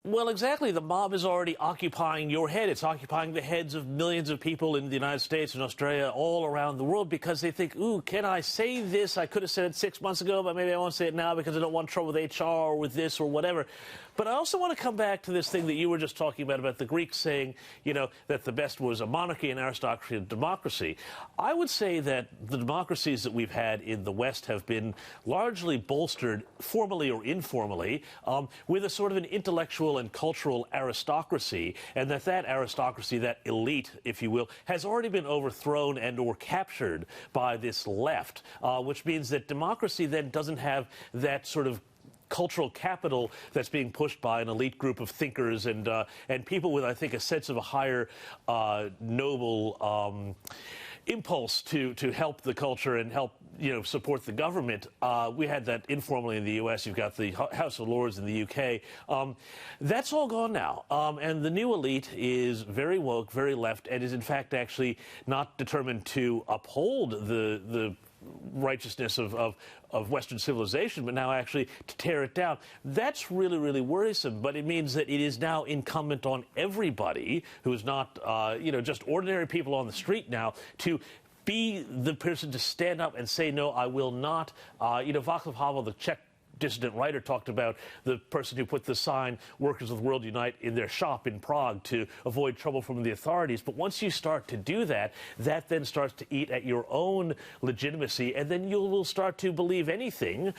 Well, exactly. The mob is already occupying your head. It's occupying the heads of millions of people in the United States and Australia, all around the world, because they think, ooh, can I say this? I could have said it 6 months ago, but maybe I won't say it now because I don't want trouble with HR or with this or whatever. But I also want to come back to this thing that you were just talking about the Greeks saying, that the best was a monarchy, an aristocracy, and democracy. I would say that the democracies that we've had in the West have been largely bolstered, formally or informally, with a sort of an intellectual and cultural aristocracy, and that aristocracy, that elite, if you will, has already been overthrown and or captured by this left, which means that democracy then doesn't have that sort of cultural capital that's being pushed by an elite group of thinkers and people with, I think, a sense of a higher noble impulse to help the culture and help support the government. We had that informally in the U.S. You've got the House of Lords in the U.K. That's all gone now, and the new elite is very woke, very left, and is in fact actually not determined to uphold the righteousness of Western civilization, but now actually to tear it down. That's really, really worrisome, but it means that it is now incumbent on everybody who is not, just ordinary people on the street now to be the person to stand up and say, no, I will not. Václav Havel, the Czech dissident writer, talked about the person who put the sign, Workers of the World Unite, in their shop in Prague to avoid trouble from the authorities. But once you start to do that, that then starts to eat at your own legitimacy, and then you will start to believe anything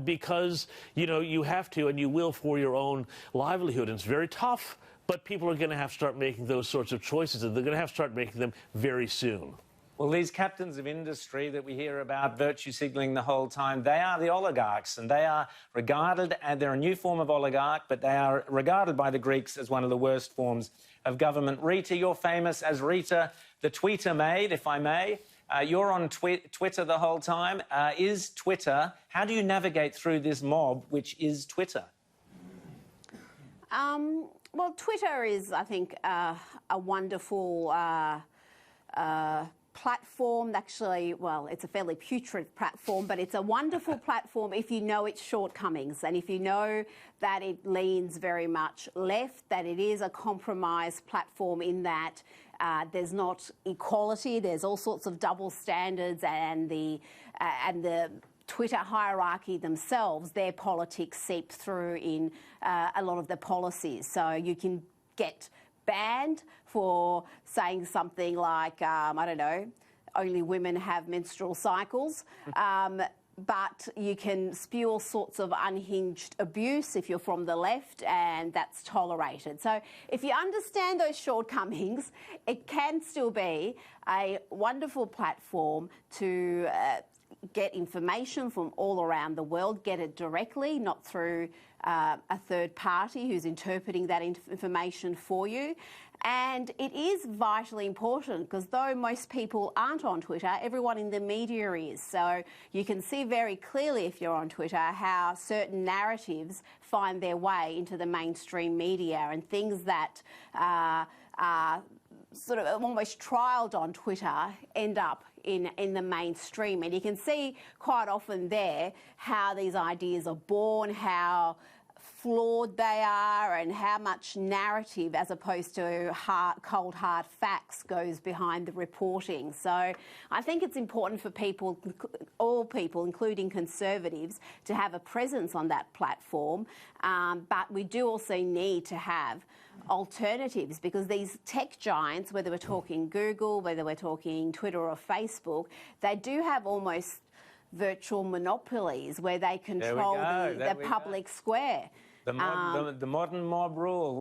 because, you have to and you will for your own livelihood. And it's very tough, but people are going to have to start making those sorts of choices, and they're going to have to start making them very soon. Well, these captains of industry that we hear about virtue signalling the whole time, they are the oligarchs, and they are regarded, and they're a new form of oligarch, but they are regarded by the Greeks as one of the worst forms of government. Rita, you're famous as Rita, the tweeter maid, if I may. You're on Twitter the whole time. Is Twitter, how do you navigate through this mob, which is Twitter? Well, Twitter is, I think, a wonderful platform. Actually, well, it's a fairly putrid platform, but it's a wonderful platform if you know its shortcomings and if you know that it leans very much left, that it is a compromise platform in that there's not equality, there's all sorts of double standards, and the Twitter hierarchy themselves, their politics seep through in a lot of the policies. So you can get banned for saying something like, I don't know, only women have menstrual cycles. But you can spew all sorts of unhinged abuse if you're from the left, and that's tolerated. So if you understand those shortcomings, it can still be a wonderful platform to get information from all around the world, get it directly, not through a third party who's interpreting that information for you. And it is vitally important because though most people aren't on Twitter, everyone in the media is. So you can see very clearly if you're on Twitter how certain narratives find their way into the mainstream media, and things that are sort of almost trialled on Twitter end up in the mainstream. And you can see quite often there how these ideas are born, how flawed they are, and how much narrative as opposed to cold hard facts goes behind the reporting. So I think it's important for people, all people, including conservatives, to have a presence on that platform. But we do also need to have alternatives, because these tech giants, whether we're talking Google, whether we're talking Twitter or Facebook, they do have almost virtual monopolies where they control the public square. The modern mob rule.